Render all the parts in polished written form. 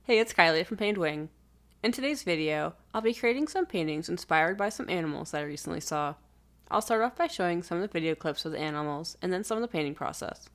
Hey, it's Kylie from Painted Wing. In today's video, I'll be creating some paintings inspired by some animals that I recently saw. I'll start off by showing some of the video clips of the animals and then some of the painting process.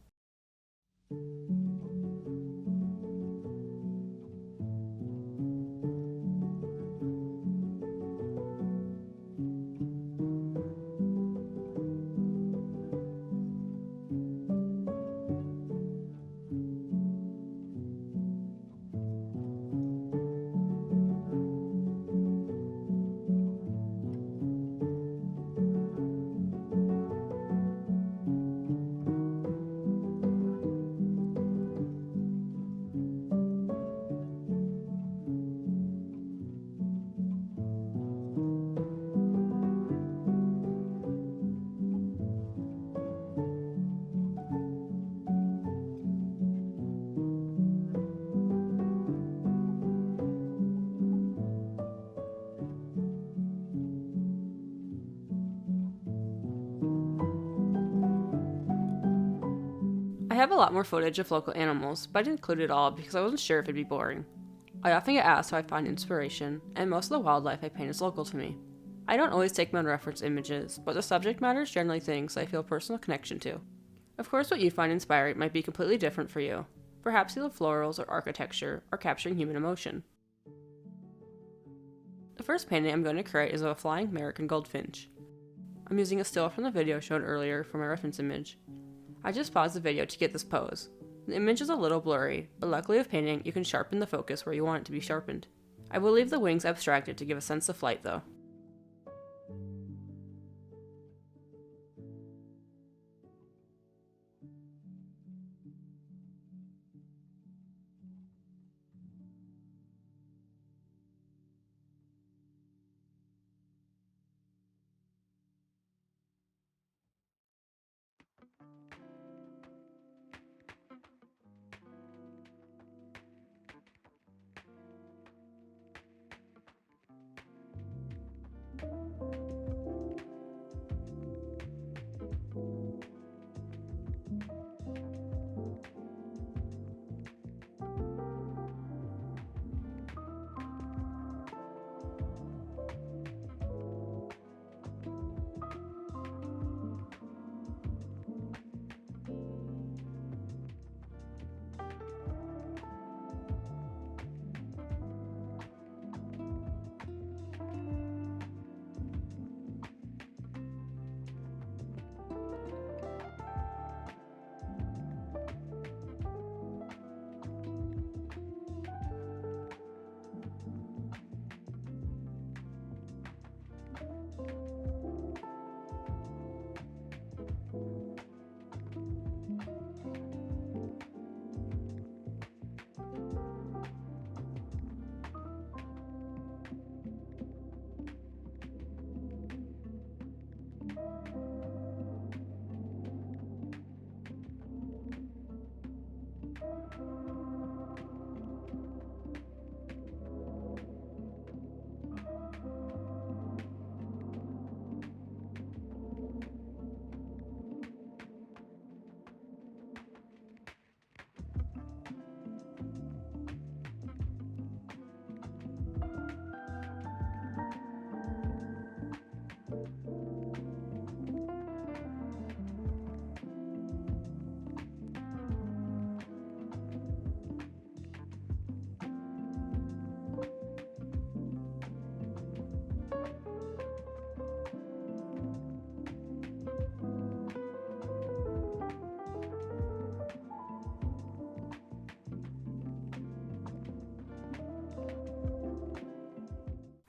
I have a lot more footage of local animals, but I didn't include it all because I wasn't sure if it'd be boring. I often get asked how I find inspiration, and most of the wildlife I paint is local to me. I don't always take my own reference images, but the subject matter is generally things I feel a personal connection to. Of course, what you find inspiring might be completely different for you. Perhaps you love florals or architecture or capturing human emotion. The first painting I'm going to create is of a flying American goldfinch. I'm using a still from the video shown earlier for my reference image. I just paused the video to get this pose. The image is a little blurry, but luckily with painting, you can sharpen the focus where you want it to be sharpened. I will leave the wings abstracted to give a sense of flight though.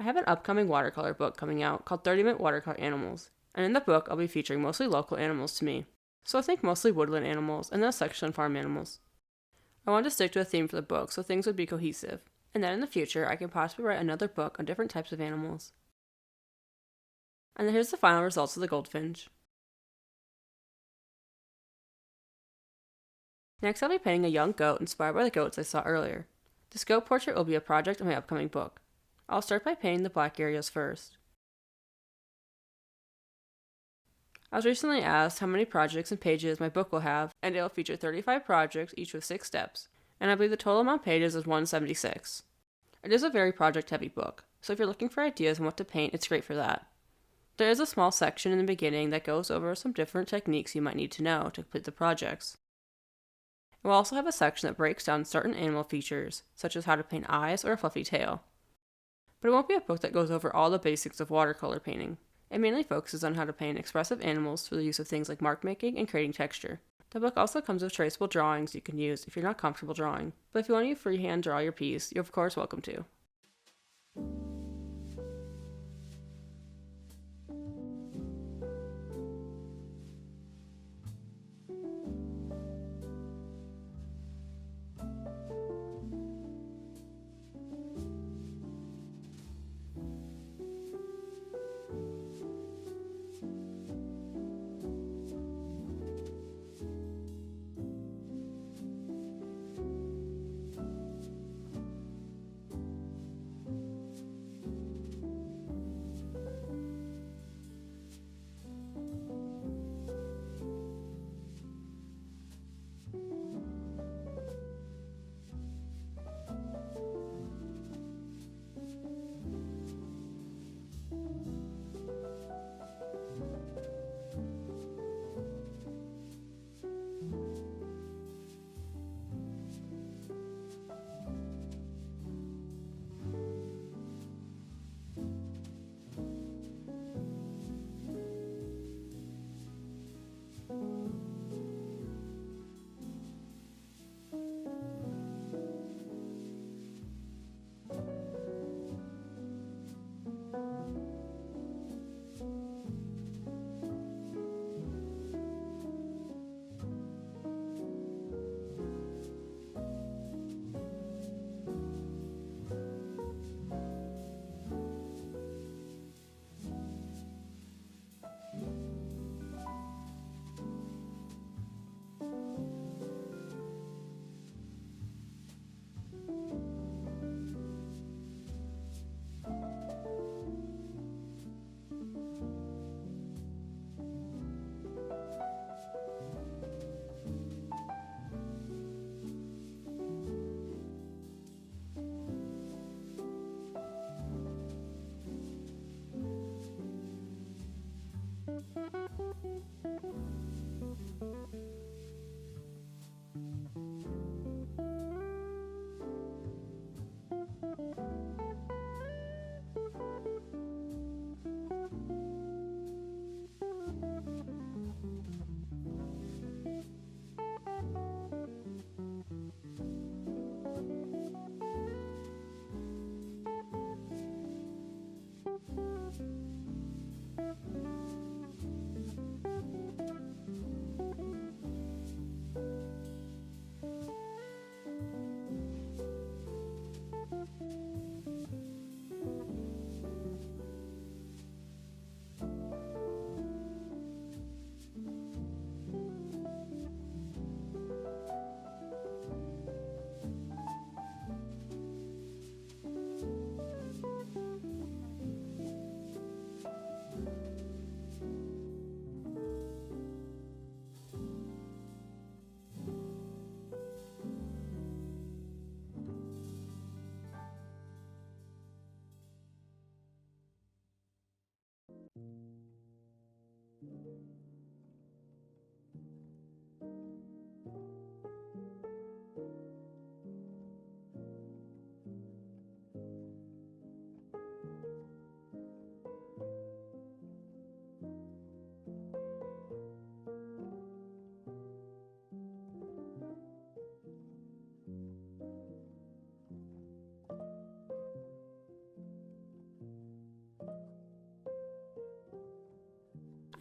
I have an upcoming watercolor book coming out called 30-Minute Watercolor Animals, and in the book I'll be featuring mostly local animals to me. So I think mostly woodland animals and then a section on farm animals. I wanted to stick to a theme for the book so things would be cohesive, and then in the future I can possibly write another book on different types of animals. And then here's the final results of the goldfinch. Next I'll be painting a young goat inspired by the goats I saw earlier. This goat portrait will be a project of my upcoming book. I'll start by painting the black areas first. I was recently asked how many projects and pages my book will have, and it will feature 35 projects, each with 6 steps, and I believe the total amount of pages is 176. It is a very project-heavy book, so if you're looking for ideas on what to paint, it's great for that. There is a small section in the beginning that goes over some different techniques you might need to know to complete the projects. It will also have a section that breaks down certain animal features, such as how to paint eyes or a fluffy tail. But it won't be a book that goes over all the basics of watercolor painting. It mainly focuses on how to paint expressive animals through the use of things like mark making and creating texture. The book also comes with traceable drawings you can use if you're not comfortable drawing, but if you want to freehand draw your piece, you're of course welcome to.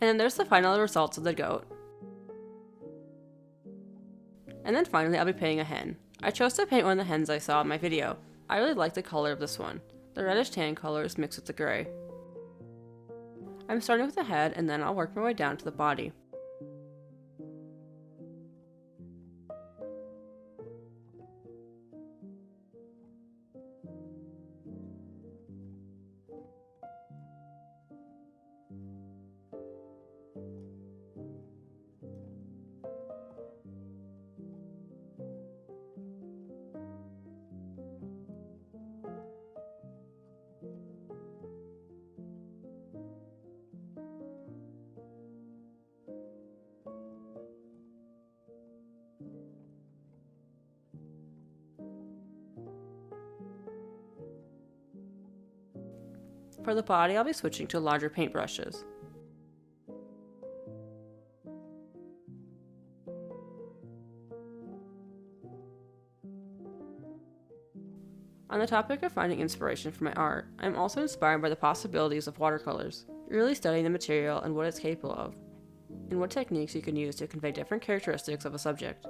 And then there's the final results of the goat. And then finally, I'll be painting a hen. I chose to paint one of the hens I saw in my video. I really like the color of this one. The reddish tan color is mixed with the gray. I'm starting with the head, and then I'll work my way down to the body. For the body, I'll be switching to larger paintbrushes. On the topic of finding inspiration for my art, I am also inspired by the possibilities of watercolors, really studying the material and what it's capable of, and what techniques you can use to convey different characteristics of a subject.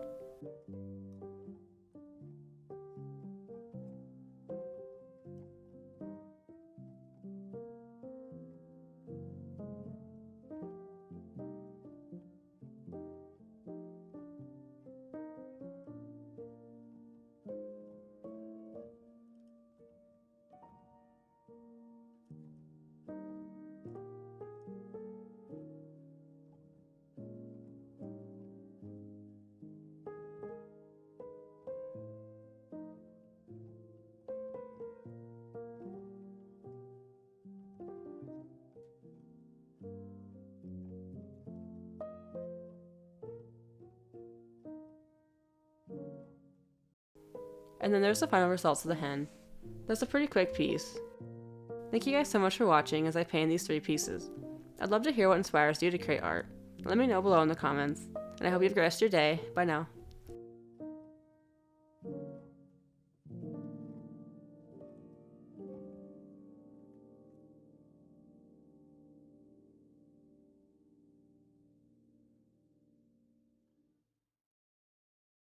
And then there's the final results of the hen. That's a pretty quick piece. Thank you guys so much for watching as I paint these 3 pieces. I'd love to hear what inspires you to create art. Let me know below in the comments, and I hope you have a great rest of your day. Bye now.